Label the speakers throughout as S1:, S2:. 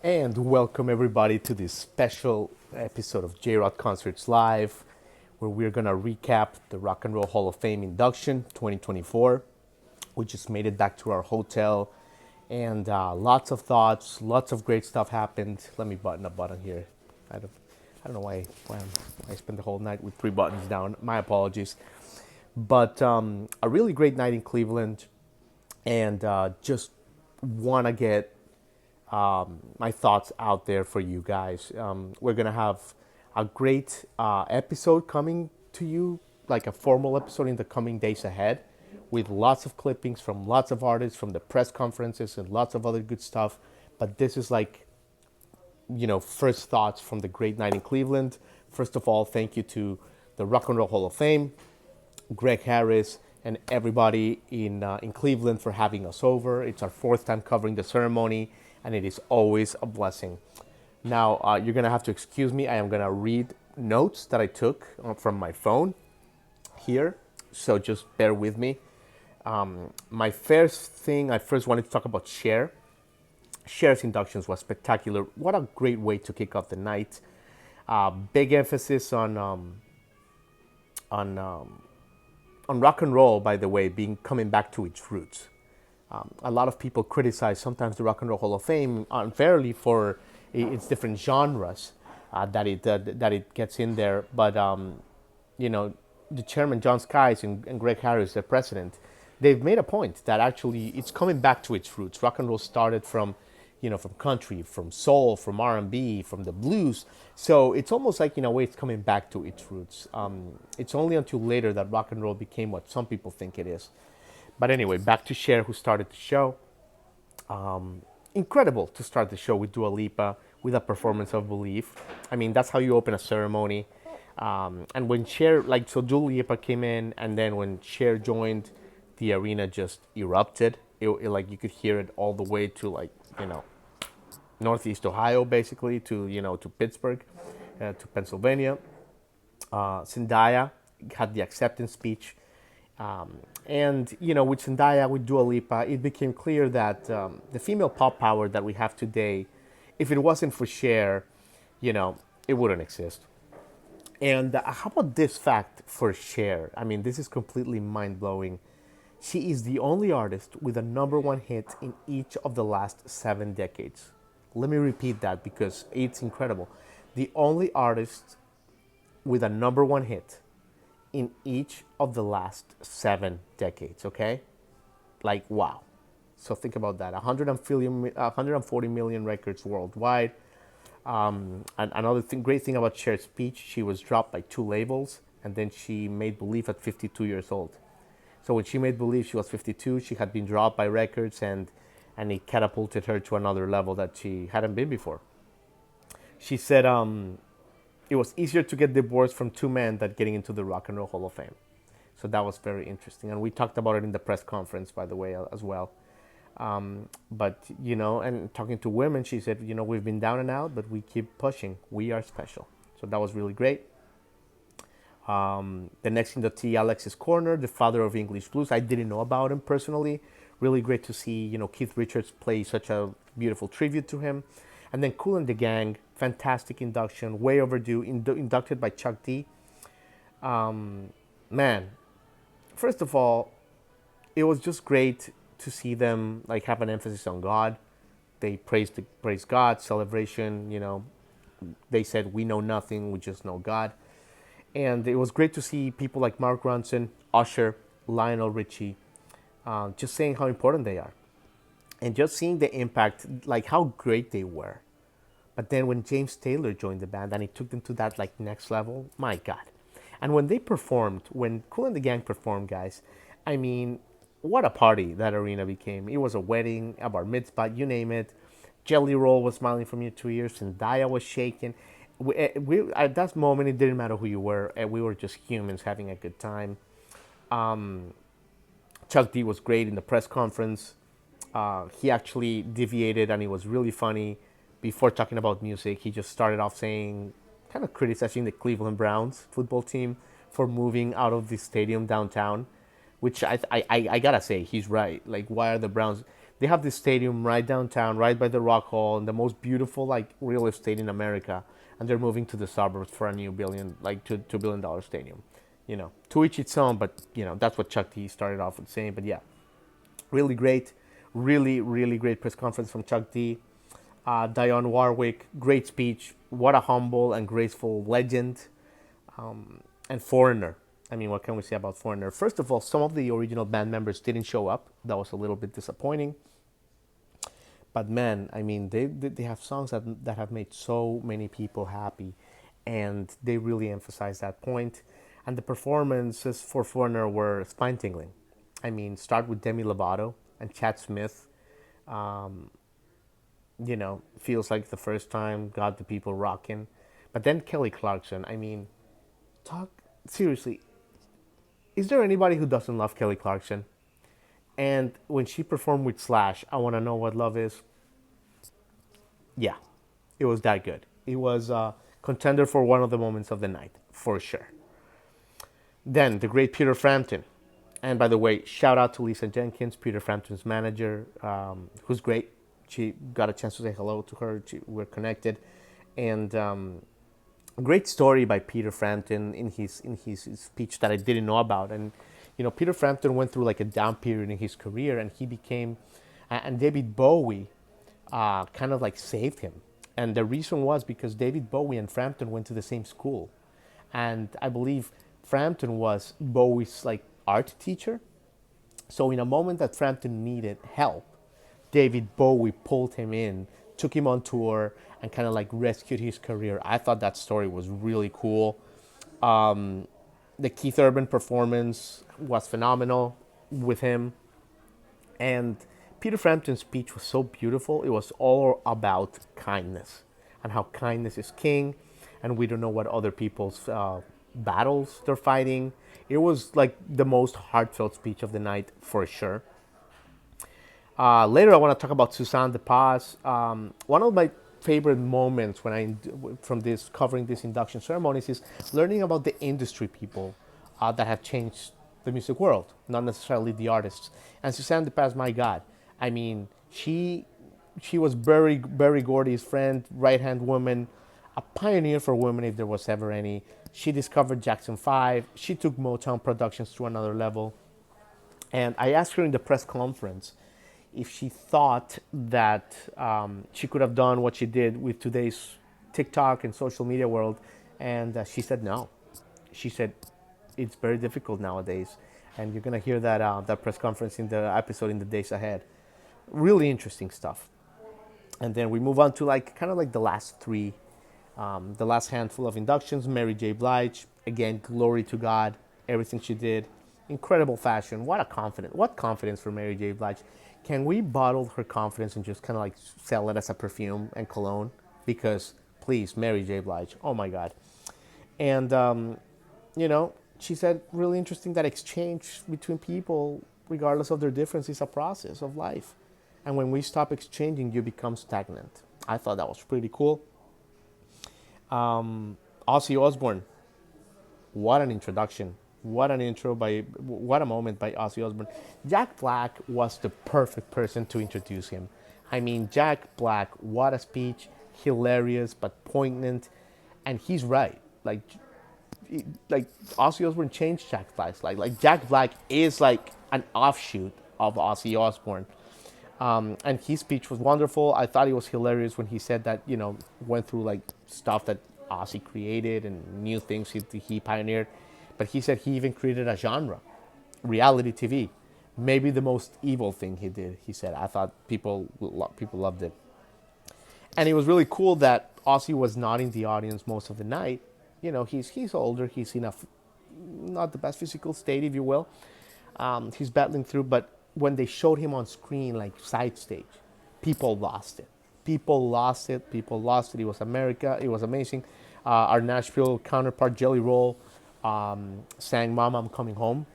S1: And welcome everybody to this special episode of Jrodconcerts Live, where we're gonna recap the Rock and Roll Hall of Fame Induction 2024. We just made it back to our hotel, and lots of thoughts, lots of great stuff happened. Let me button a button here. I don't know why I spent the whole night with three buttons down. My apologies. But a really great night in Cleveland, and just want to get my thoughts out there for you guys. We're gonna have a great episode coming to you, like a formal episode in the coming days ahead, with lots of clippings from lots of artists from the press conferences and lots of other good stuff. But this is like, first thoughts from the great night in Cleveland. First of all, thank you to the Rock and Roll Hall of Fame, Greg Harris, and everybody in Cleveland for having us over. It's our fourth time covering the ceremony, and it is always a blessing. Now, you're going to have to excuse me. I am going to read notes that I took from my phone here, so just bear with me. My first thing, I first wanted to talk about Cher. Cher's inductions was spectacular. What a great way to kick off the night. Big emphasis on rock and roll, by the way, coming back to its roots. A lot of people criticize sometimes the Rock and Roll Hall of Fame unfairly for its different genres that it gets in there. But the chairman John Skies and Greg Harris, the president, they've made a point that actually it's coming back to its roots. Rock and roll started from country, from soul, from R&B, from the blues. So it's almost like, in a way, it's coming back to its roots. It's only until later that rock and roll became what some people think it is. But anyway, back to Cher, who started the show. Incredible to start the show with Dua Lipa, with a performance of Believe. I mean, that's how you open a ceremony. And when Cher, so Dua Lipa came in, and then when Cher joined, the arena just erupted. Like, you could hear it all the way to, Northeast Ohio, basically, to Pittsburgh, to Pennsylvania. Zendaya had the acceptance speech. And with Zendaya, with Dua Lipa, it became clear that the female pop power that we have today, if it wasn't for Cher, it wouldn't exist. And how about this fact for Cher? I mean, this is completely mind-blowing. She is the only artist with a number one hit in each of the last 7 decades. Let me repeat that because it's incredible. The only artist with a number one hit in each of the last 7 decades, okay? Like, wow. So think about that. 140 million records worldwide. And another great thing about Cher's speech, she was dropped by 2 labels, and then she made Believe at 52 years old. So when she made Believe, she was 52. She had been dropped by records, and it catapulted her to another level that she hadn't been before. She said it was easier to get divorced from 2 men than getting into the Rock and Roll Hall of Fame. So that was very interesting. And we talked about it in the press conference, by the way, as well. But, and talking to women, she said, we've been down and out, but we keep pushing. We are special. So that was really great. The next inductee, Alexis Corner, the father of English blues. I didn't know about him personally. Really great to see, Keith Richards play such a beautiful tribute to him. And then Kool and the Gang, fantastic induction, way overdue, inducted by Chuck D. Man, first of all, it was just great to see them have an emphasis on God. They praise God, celebration. They said, we know nothing, we just know God. And it was great to see people like Mark Ronson, Usher, Lionel Richie, just saying how important they are. And just seeing the impact, how great they were. But then when James Taylor joined the band and he took them to that next level, my God. And when Kool and the Gang performed, guys, I mean, what a party that arena became. It was a wedding, a bar mitzvah, you name it. Jelly Roll was smiling from ear to ear. Zendaya was shaking. We at that moment, it didn't matter who you were. We were just humans having a good time. Chuck D was great in the press conference. He actually deviated, and it was really funny. Before talking about music, he just started off saying, kind of criticizing the Cleveland Browns football team for moving out of the stadium downtown, which I gotta say, he's right. Why are the Browns? They have this stadium right downtown, right by the Rock Hall, and the most beautiful like real estate in America. And they're moving to the suburbs for a new billion, like $2 billion stadium. To each its own. But that's what Chuck D started off with saying. But yeah, really great, really really great press conference from Chuck D. Dionne Warwick, great speech. What a humble and graceful legend. And Foreigner. I mean, what can we say about Foreigner? First of all, some of the original band members didn't show up. That was a little bit disappointing. But man, I mean, they have songs that have made so many people happy, and they really emphasize that point. And the performances for Foreigner were spine tingling. I mean, start with Demi Lovato and Chad Smith. Um, Feels like the first time, got the people rocking. But then Kelly Clarkson. I mean, talk seriously. Is there anybody who doesn't love Kelly Clarkson? And when she performed with Slash, I Want to Know What Love Is, yeah, it was that good. It was a contender for one of the moments of the night, for sure. Then the great Peter Frampton. And by the way, shout out to Lisa Jenkins, Peter Frampton's manager, who's great. She got a chance to say hello to her. We're connected. And great story by Peter Frampton in his speech that I didn't know about. And Peter Frampton went through like a down period in his career, and he became, and David Bowie kind of like saved him. And the reason was because David Bowie and Frampton went to the same school, and I believe Frampton was Bowie's like art teacher. So in a moment that Frampton needed help, David Bowie pulled him in, took him on tour, and kind of like rescued his career. I thought that story was really cool. The Keith Urban performance was phenomenal with him. And Peter Frampton's speech was so beautiful. It was all about kindness and how kindness is king. And we don't know what other people's battles they're fighting. It was like the most heartfelt speech of the night for sure. Later, I want to talk about Suzanne de Paz. One of my favorite moments from this covering these induction ceremonies is learning about the industry people that have changed the music world, not necessarily the artists. And Suzanne de Paz, my God, I mean, she was Berry Gordy's friend, right hand woman, a pioneer for women if there was ever any. She discovered Jackson 5. She took Motown Productions to another level. And I asked her in the press conference if she thought that she could have done what she did with today's TikTok and social media world. And she said no. She said it's very difficult nowadays. And you're going to hear that press conference in the episode in the days ahead. Really interesting stuff. And then we move on to like kind of like the last three, the last handful of inductions. Mary J. Blige, again, glory to God, everything she did. Incredible fashion. What confidence for Mary J. Blige. Can we bottle her confidence and just kind of like sell it as a perfume and cologne? Because please, Mary J. Blige, oh my God. And, she said really interesting that exchange between people, regardless of their difference, is a process of life. And when we stop exchanging, you become stagnant. I thought that was pretty cool. Aussie Osborne, what an introduction. What a moment by Aussie Osborne. Jack Black was the perfect person to introduce him. I mean, Jack Black, what a speech, hilarious but poignant, and he's right. Like Ozzy Osbourne changed Jack Black's life. Like Jack Black is like an offshoot of Ozzy Osbourne. And his speech was wonderful. I thought it was hilarious when he said that, went through like stuff that Ozzy created and new things he pioneered. But he said he even created a genre, reality TV. Maybe the most evil thing he did, he said. I thought people loved it. And it was really cool that Ozzy was not in the audience most of the night. He's older. He's in not the best physical state, if you will. He's battling through. But when they showed him on screen, like side stage, people lost it. People lost it. It was America. It was amazing. Our Nashville counterpart, Jelly Roll, sang Mama, I'm Coming Home.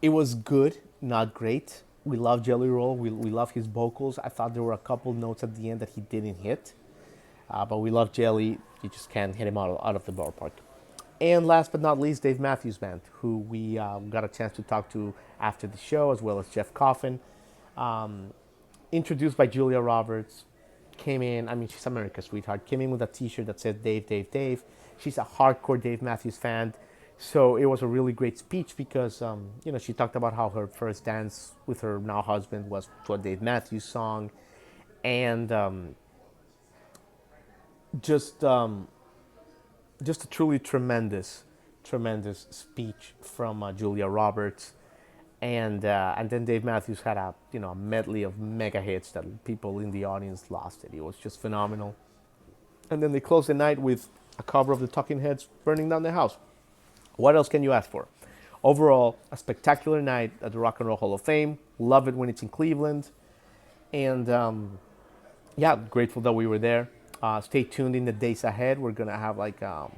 S1: It was good, not great. We love Jelly Roll. We love his vocals. I thought there were a couple notes at the end that he didn't hit. But we love Jelly. You just can't hit him out of the ballpark. And last but not least, Dave Matthews Band, who we got a chance to talk to after the show, as well as Jeff Coffin. Introduced by Julia Roberts, came in. I mean, she's America's sweetheart. Came in with a T-shirt that said "Dave, Dave, Dave." She's a hardcore Dave Matthews fan, so it was a really great speech because she talked about how her first dance with her now husband was to a Dave Matthews song, and just just a truly tremendous speech from Julia Roberts. And then Dave Matthews had a medley of mega hits that people in the audience lost it. It was just phenomenal. And then they closed the night with a cover of the Talking Heads, "Burning Down the House." What else can you ask for? Overall, a spectacular night at the Rock and Roll Hall of Fame. Love it when it's in Cleveland, and yeah, grateful that we were there. Stay tuned in the days ahead. We're gonna have like a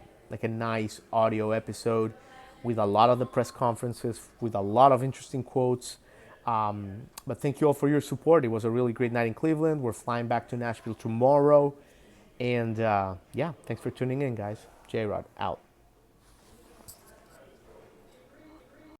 S1: nice audio episode with a lot of the press conferences, with a lot of interesting quotes. But thank you all for your support. It was a really great night in Cleveland. We're flying back to Nashville tomorrow. And yeah, thanks for tuning in, guys. J-Rod out.